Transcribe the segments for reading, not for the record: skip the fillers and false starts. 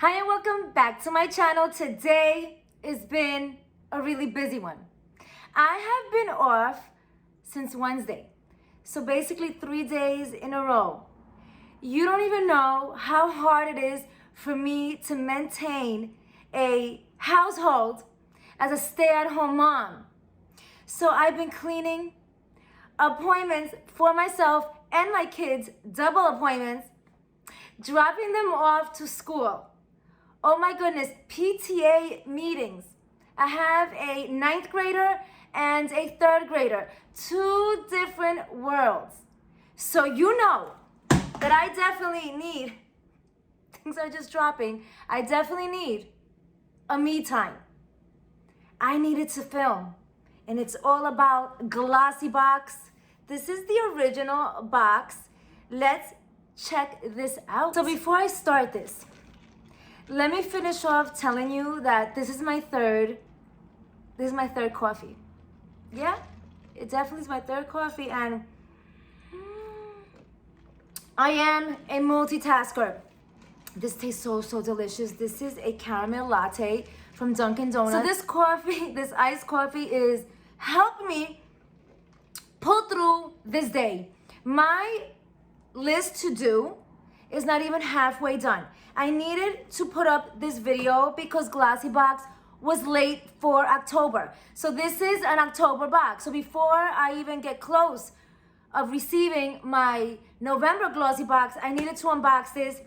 Hi and welcome back to my channel. Today has been a really busy one. I have been off since Wednesday. So basically 3 days in a row. You don't even know how hard it is for me to maintain a household as a stay-at-home mom. So I've been cleaning, appointments for myself and my kids, double appointments, dropping them off to school. Oh my goodness, PTA meetings. I have a 9th grader and a 3rd grader, 2 different worlds. So you know that I definitely need, things are just dropping, I definitely need a me time. I needed to film, and it's all about Glossy Box. This is the original box. Let's check this out. So before I start this, let me finish off telling you that this is my third coffee. Yeah, it definitely is my 3rd coffee, and I am a multitasker. This tastes so delicious. This is a caramel latte from Dunkin' Donuts. So this coffee, this iced coffee is helping me pull through this day. My list to do is not even halfway done. I needed to put up this video because Glossy Box was late for October. So this is an October box. So before I even get close of receiving my November Glossy Box, I needed to unbox this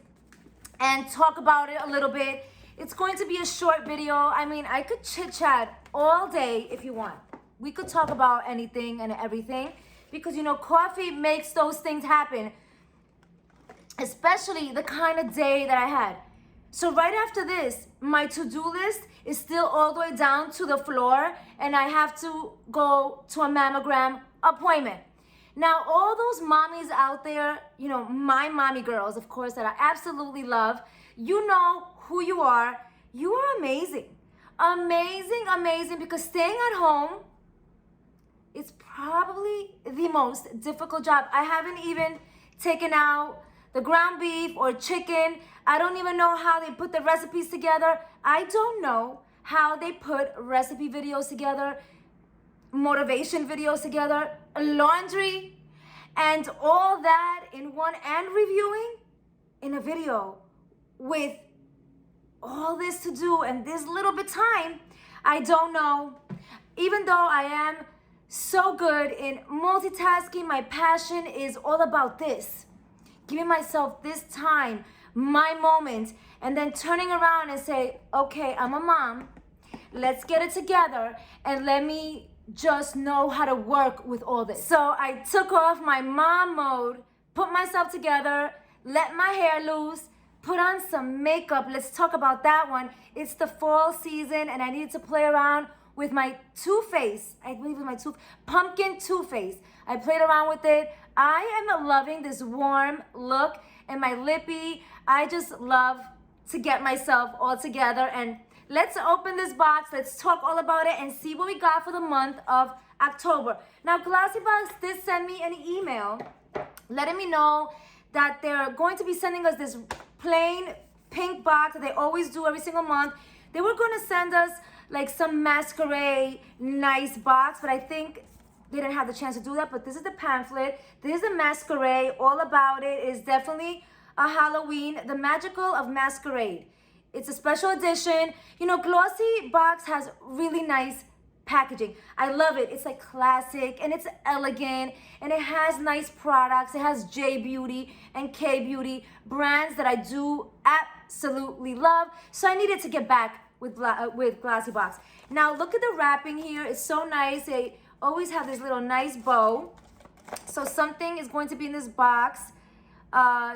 and talk about it a little bit. It's going to be a short video. I mean, I could chit chat all day if you want. We could talk about anything and everything because, you know, coffee makes those things happen, especially the kind of day that I had. So right after this, my to-do list is still all the way down to the floor, and I have to go to a mammogram appointment. Now, all those mommies out there, you know, my mommy girls, of course, that I absolutely love, you know who you are. You are amazing. Amazing, because staying at home is probably the most difficult job. I haven't even taken out the ground beef or chicken. I don't even know how they put the recipes together. I don't know how they put recipe videos together, motivation videos together, laundry, and all that in one, and reviewing in a video with all this to do and this little bit time. I don't know. Even though I am so good in multitasking, my passion is all about this. Giving myself this time, my moment, and then turning around and say, okay, I'm a mom. Let's get it together and let me just know how to work with all this. So I took off my mom mode, put myself together, let my hair loose, put on some makeup. Let's talk about that one. It's the fall season and I needed to play around with my Too Faced, I believe it's my pumpkin Too Faced. I played around with it. I am loving this warm look and my lippy. I just love to get myself all together, and let's open this box. Let's talk all about it and see what we got for the month of October. Now, Glossy Box did send me an email letting me know that they're going to be sending us this plain pink box that they always do every single month. They were going to send us like some masquerade nice box, but I think they didn't have the chance to do that. But this is the pamphlet. This is the masquerade. All about it is definitely a Halloween, the magical of masquerade. It's a special edition. You know, Glossy Box has really nice packaging. I love it. It's like classic and it's elegant and it has nice products. It has J Beauty and K Beauty, brands that I do absolutely love. So I needed to get back with Glossy Box. Now look at the wrapping here. It's so nice. They always have this little nice bow. So something is going to be in this box.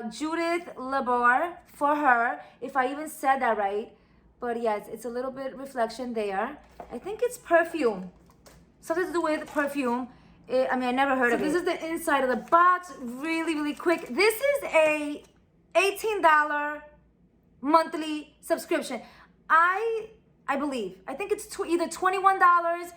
Judith Labor for her, if I even said that right. But yes, it's a little bit reflection there. I think it's perfume. Something to do with perfume. I mean, I never heard of it. So this is the inside of the box. Really quick. This is a $18 monthly subscription. I believe. I think it's either $21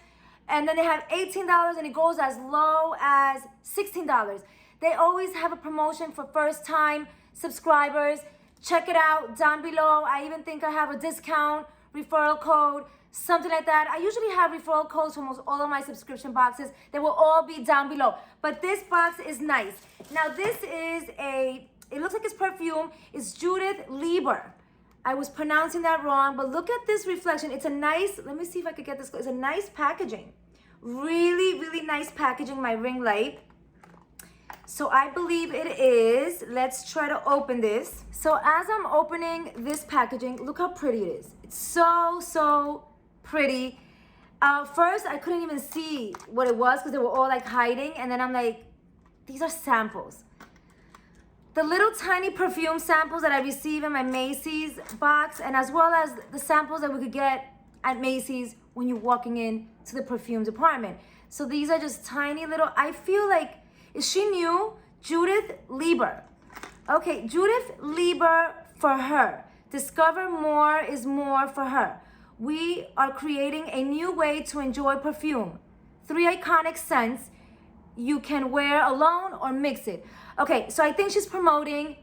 and then they have $18 and it goes as low as $16. They always have a promotion for first time subscribers. check it out down below. I even think I have a discount referral code, something like that. I usually have referral codes for almost all of my subscription boxes. They will all be down below. But this box is nice. Now this is it looks like it's perfume. It's Judith Lieber. I was pronouncing that wrong, but look at this reflection. It's a nice, let me see if I could get this. It's a nice packaging. Really, really nice packaging, my ring light. So I believe it is. Let's try to open this. So as I'm opening this packaging, look how pretty it is. It's so, so pretty. First, I couldn't even see what it was because they were all like hiding. And then I'm like, these are samples. The little tiny perfume samples that I receive in my Macy's box, and as well as the samples that we could get at Macy's when you're walking in to the perfume department. So these are just tiny little, I feel like, is she new? Judith Lieber. Okay, Judith Lieber for her. Discover more is more for her. We are creating a new way to enjoy perfume. 3 iconic scents you can wear alone or mix it. Okay, so I think she's promoting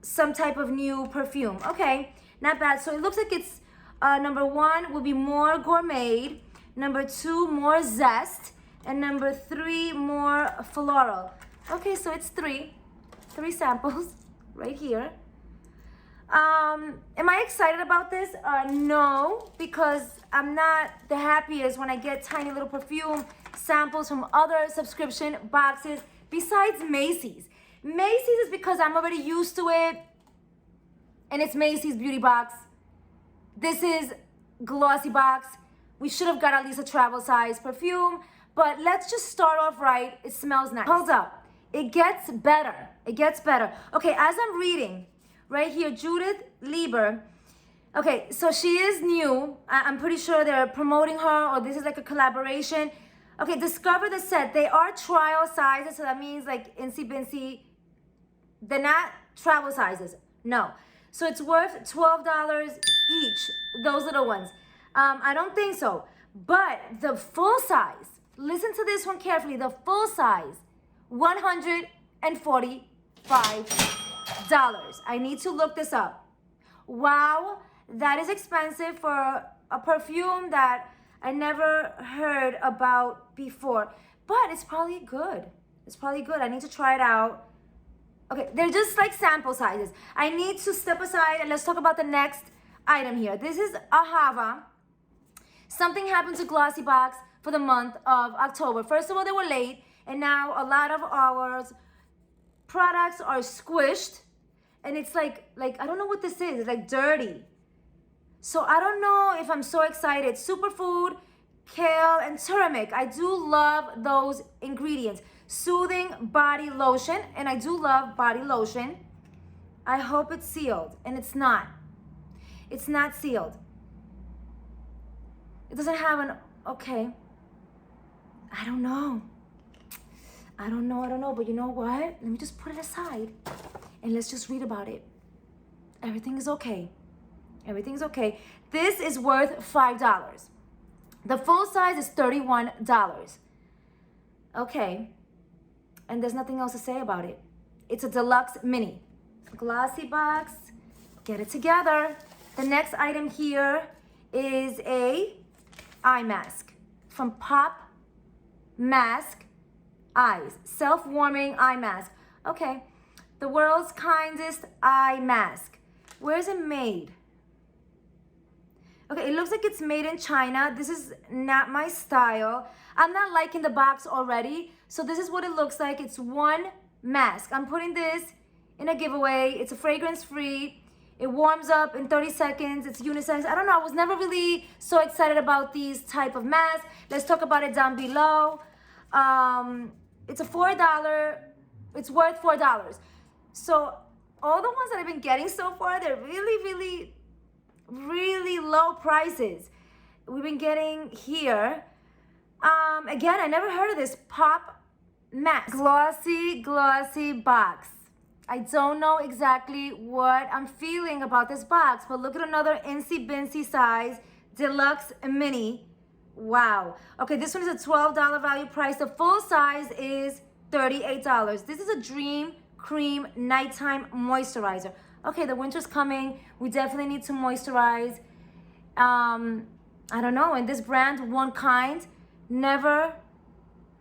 some type of new perfume. Okay, not bad. So it looks like it's number 1 will be more gourmet, number 2 more zest, and number 3 more floral. Okay, so it's 3 samples right here. Am I excited about this? No, because I'm not the happiest when I get tiny little perfume samples from other subscription boxes besides Macy's. Macy's is because I'm already used to it, and it's Macy's beauty box. This is glossy box. We should have got at least a travel size perfume, but let's just start off right. It smells nice. Hold up. It gets better. It gets better. Okay, as I'm reading right here, Judith Lieber. Okay, so she is new. I'm pretty sure they're promoting her, or this is like a collaboration. Okay, discover the set. They are trial sizes, so that means like insy binsy. They're not travel sizes. No. So it's worth $12 each, those little ones. I don't think so. But the full size, listen to this one carefully. The full size, $145. I need to look this up. Wow, that is expensive for a perfume that I never heard about before. But it's probably good. It's probably good. I need to try it out. Okay, they're just like sample sizes. I need to step aside and let's talk about the next item here. This is Ahava. Something happened to Glossy Box for the month of October. First of all, they were late, and now a lot of our products are squished, and it's like I don't know what this is. It's like dirty. So I don't know if I'm so excited. Superfood, kale, and turmeric. I do love those ingredients. Soothing body lotion, and I do love body lotion. I hope it's sealed, and it's not. It's not sealed. It doesn't have an, okay. I don't know, but you know what? Let me just put it aside, and let's just read about it. Everything is okay. Everything's okay. This is worth $5. The full size is $31. Okay. And there's nothing else to say about it. It's a deluxe mini. Glossy box. Get it together. The next item here is a eye mask from Pop Mask Eyes. Self-warming eye mask. Okay. The world's kindest eye mask. Where is it made? Okay, it looks like it's made in China. This is not my style. I'm not liking the box already. So this is what it looks like. It's one mask. I'm putting this in a giveaway. It's a fragrance-free. It warms up in 30 seconds. It's unisex. I don't know. I was never really so excited about these type of masks. Let's talk about it down below. It's a $4. It's worth $4. So all the ones that I've been getting so far, they're really low prices. We've been getting here. Again, I never heard of this Pop Mask. Glossy box. I don't know exactly what I'm feeling about this box, but look at another insy binsy size, deluxe mini. Wow. Okay, this one is a $12 value price. The full size is $38. This is a Dream Cream Nighttime Moisturizer. okay, the winter's coming. We definitely need to moisturize. I don't know. And this brand, One Kind, never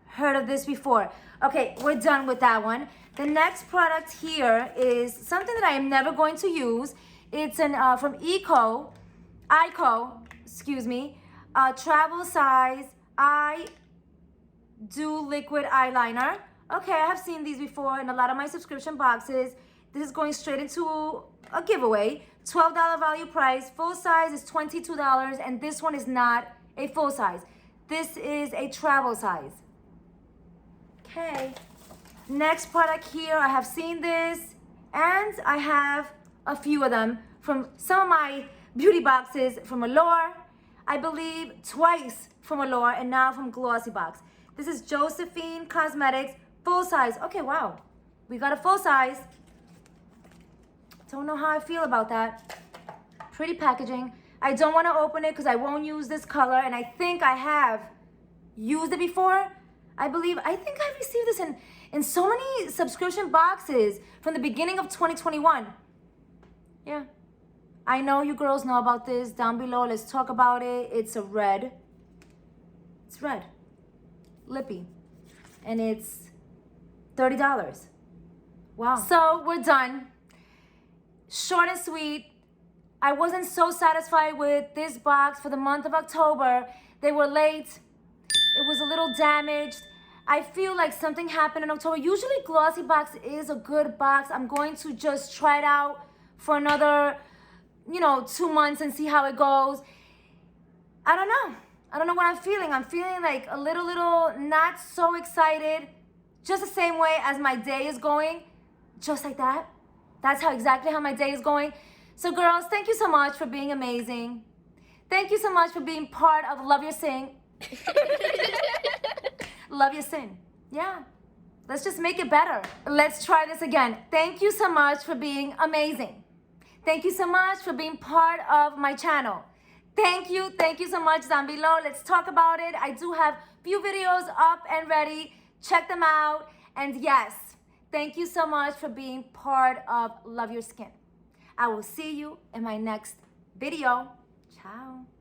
heard of this before. Okay, we're done with that one. The next product here is something that I am never going to use. It's from Ico, excuse me, travel size I Do Liquid Eyeliner. Okay, I have seen these before in a lot of my subscription boxes. This is going straight into a giveaway. $12 value price. Full size is $22, and this one is not a full size. This is a travel size. Okay. Next product here, I have seen this, and I have a few of them from some of my beauty boxes from Allure. I believe twice from Allure, and now from Glossy Box. This is Josephine Cosmetics, full size. Okay, wow. We got a full size. Don't know how I feel about that. Pretty packaging. I don't want to open it because I won't use this color, and I think I have used it before. I think I've received this in so many subscription boxes from the beginning of 2021. Yeah. I know you girls know about this. Down below, let's talk about it. It's a red. It's red. Lippy. And it's $30. Wow. So we're done. Short and sweet. I wasn't so satisfied with this box for the month of October. They were late. It was a little damaged. I feel like something happened in October. Usually Glossy Box is a good box. I'm going to just try it out for another, 2 months and see how it goes. I don't know. I don't know what I'm feeling. I'm feeling like a little not so excited. Just the same way as my day is going. Just like that. That's exactly how my day is going. So girls, thank you so much for being amazing. Thank you so much for being part of Love Your Sin. Love Your Sin. Yeah. Let's just make it better. Let's try this again. Thank you so much for being amazing. Thank you so much for being part of my channel. Thank you so much down below. Let's talk about it. I do have few videos up and ready. Check them out. And yes, thank you so much for being part of Love Your Skin. I will see you in my next video. Ciao.